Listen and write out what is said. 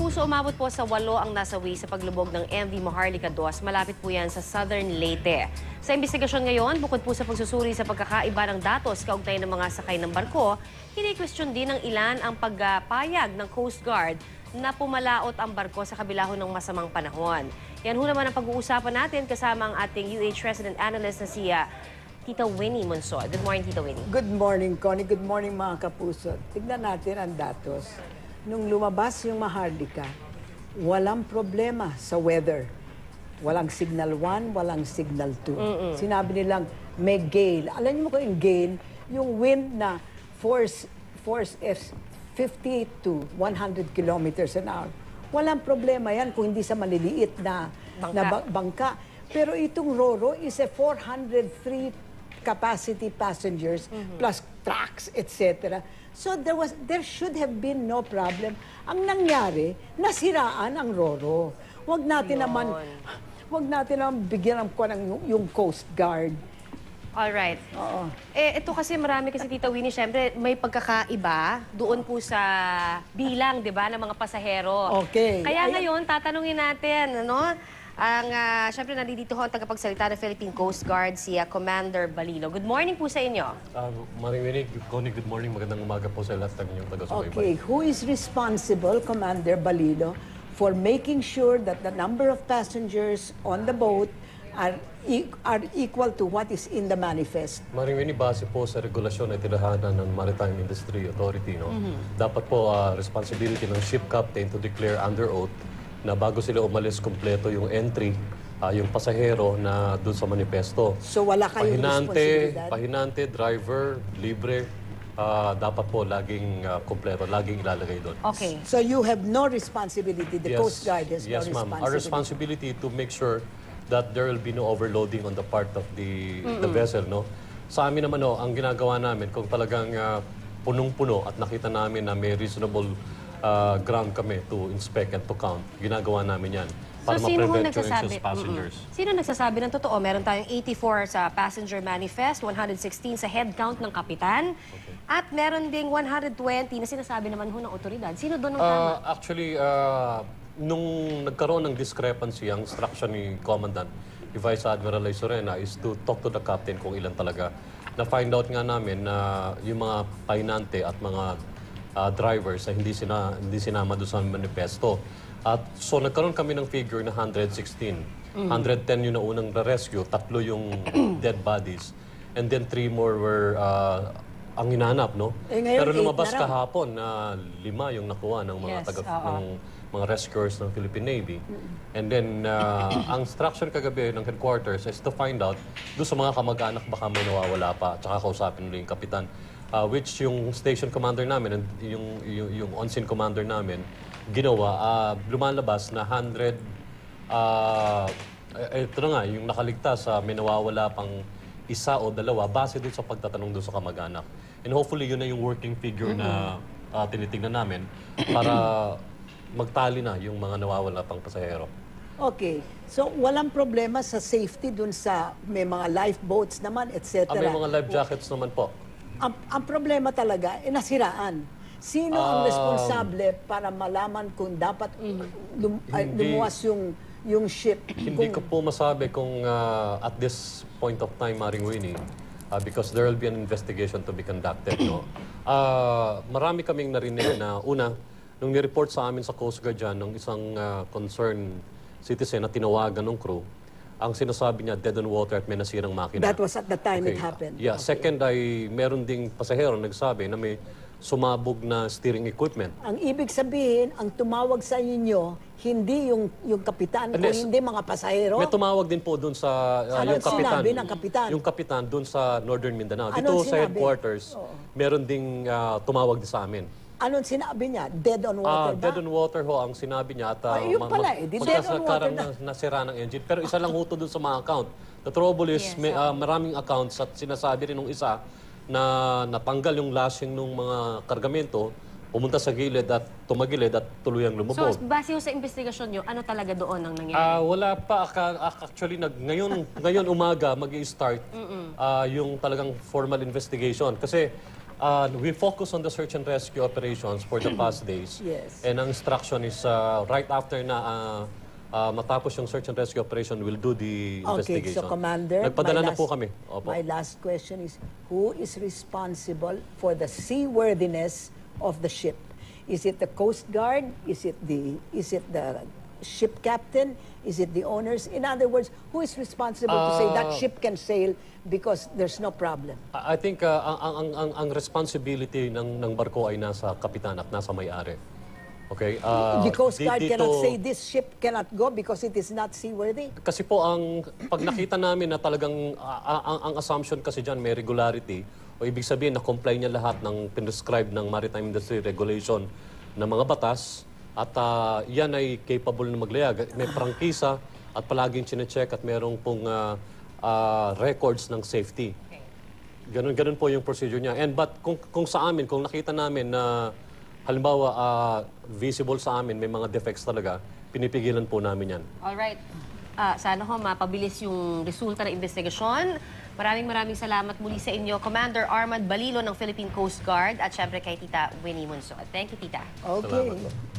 kapuso, umabot po sa 8 ang nasawi sa paglubog ng MV Maharlika 2. Malapit po yan sa Southern Leyte. Sa investigasyon ngayon, bukod po sa pagsusuri sa pagkakaiba ng datos kaugnay ng mga sakay ng barko, kini-question din ng ilan ang pagpayag ng Coast Guard na pumalaot ang barko sa kabila ho ng masamang panahon. Yan ho naman ang pag-uusapan natin kasama ang ating UH resident analyst na si Tita Winnie Monsod. Good morning, Tita Winnie. Good morning, Connie. Good morning, mga kapuso. Tignan natin ang datos. Nung lumabas yung Maharlika, walang problema sa weather. Walang signal 1, walang signal 2. Sinabi nilang may gale. Alam mo ko yung gale, yung wind na force is 50 to 100 kilometers an hour. Walang problema yan kung hindi sa maliliit na bangka. Pero itong Roro is a 403 capacity passengers plus trucks, etc. So there should have been no problem. Ang nangyari, nasiraan ang Roro. Wag natin naman bigyan ng yung Coast Guard. Alright. Oo. Ito kasi marami kasi, Tita Winnie, syempre may pagkakaiba doon po sa bilang, di ba, ng mga pasahero. Okay. Kaya ngayon, tatanungin natin, ano? Siyempre, nandito ho ang tagapagsalita ng Philippine Coast Guard, si Commander Balilo. Good morning po sa inyo. Maring Winnie, Connie, good morning. Magandang umaga po sa lahat ng inyong taga-subaybay. Okay, who is responsible, Commander Balilo, for making sure that the number of passengers on the boat are equal to what is in the manifest? Maring Winnie, base po sa regulasyon na tirahanan ng Maritime Industry Authority, no? Dapat po responsibility ng ship captain to declare under oath na bago sila umalis, kumpleto yung entry, yung pasahero na doon sa manifesto. So wala kayong responsibilidad? Pahinante, driver, libre, dapat po laging kumpleto, laging ilalagay doon. Okay. So you have no responsibility, the Coast Guard has no Yes, ma'am. responsibility? Our responsibility to make sure that there will be no overloading on the part of the vessel, no? Sa amin naman, no, ang ginagawa namin, kung talagang punong-puno at nakita namin na may reasonable ground kami to inspect and to count, ginagawa namin yan para ma-prevent yung excess passengers. Sino nagsasabi ng totoo? Meron tayong 84 sa passenger manifest, 116 sa head count ng kapitan, at meron ding 120 na sinasabi naman ho ng otoridad. Sino doon ang tama? Actually, nung nagkaroon ng discrepancy, ang instruction ni Commandant, Vice Admiral Leysorena, is to talk to the captain kung ilan talaga. Na-find out nga namin na yung mga pahinante at mga drivers na hindi sinama doon sa manifesto. At so nagkaroon kami ng figure na 116. 110 yung naunang rescue, 3 yung dead bodies, and then 3 more were ang hinanap, no? Pero lumabas kahapon na 5 yung nakuha ng mga ng mga rescuers ng Philippine Navy. And then ang instruction kagabi ng headquarters is to find out doon sa mga kamag-anak baka may nawawala pa, tsaka kausapin nila yung kapitan. Which yung station commander namin, yung on-scene commander namin, ginawa, lumalabas na 100, ito na nga, yung nakaligtas, may nawawala pang 1 o 2 base doon sa pagtatanong doon sa kamag-anak. And hopefully, yun na yung working figure na tinitignan namin para magtali na yung mga nawawala pang pasahero. Okay. So walang problema sa safety dun sa may mga lifeboats naman, etc. May mga life jackets naman po. Ang problema talaga, nasiraan. Sino ang responsable para malaman kung dapat lumuwas yung ship? Hindi ko po masabi kung at this point of time, Maring Winnie, because there will be an investigation to be conducted. No? Marami kaming narinig na una, nung ni-report sa amin sa Coast Guard dyan, ng isang concerned citizen na tinawagan ng crew, ang sinasabi niya, dead on water at may nasirang makina. That was at the time it happened? Yeah. Okay. Second ay meron ding pasahero nagsabi na may sumabog na steering equipment. Ang ibig sabihin, ang tumawag sa inyo, hindi yung kapitan, kung hindi mga pasahero? May tumawag din po doon sa yung kapitan. Sinabi ng kapitan? Yung kapitan doon sa Northern Mindanao. Dito sa headquarters, meron ding tumawag din sa amin. Anong sinabi niya? Dead on water ba? Dead on water ho ang sinabi niya. At yun pala dead on water na. Nasira ng engine. Pero isa lang ho to doon sa mga account. The trouble is, may maraming accounts at sinasabi rin nung isa na natanggal yung lashing ng mga kargamento, pumunta sa gilid at tumagilid at tuluyang lumubog. So, base sa investigasyon nyo, ano talaga doon ang nangyari? Wala pa. Actually, ngayon umaga mag-i-start yung talagang formal investigation. Kasi We focus on the search and rescue operations for the past days. Yes. And ang instruction is right after na matapos yung search and rescue operation, we'll do the Okay, investigation. so Commander, Nagpadala my na po last- kami. Opo. My last question is, who is responsible for the seaworthiness of the ship? Is it the Coast Guard? Is it the ship captain? Is it the owners? In other words, who is responsible to say that ship can sail because there's no problem? I think ang responsibility ng barko ay nasa kapitan at nasa may-ari. Okay? The Coast Guard dito- cannot say this ship cannot go because it is not seaworthy? Kasi po pag nakita namin na talagang ang assumption kasi diyan may regularity o ibig sabihin na comply niya lahat ng prescribed ng Maritime Industry Regulation ng mga batas at yan ay capable na maglayag. May prangkisa at palaging chine-check at merong pong records ng safety. Ganun po yung procedure niya. But kung sa amin, kung nakita namin na halimbawa visible sa amin may mga defects talaga, pinipigilan po namin yan. Alright. Sana ho mapabilis yung resulta ng investigasyon. Maraming salamat muli sa inyo, Commander Armand Balilo ng Philippine Coast Guard at syempre kay Tita Winnie Munso. Thank you, Tita. Okay. Salamat po.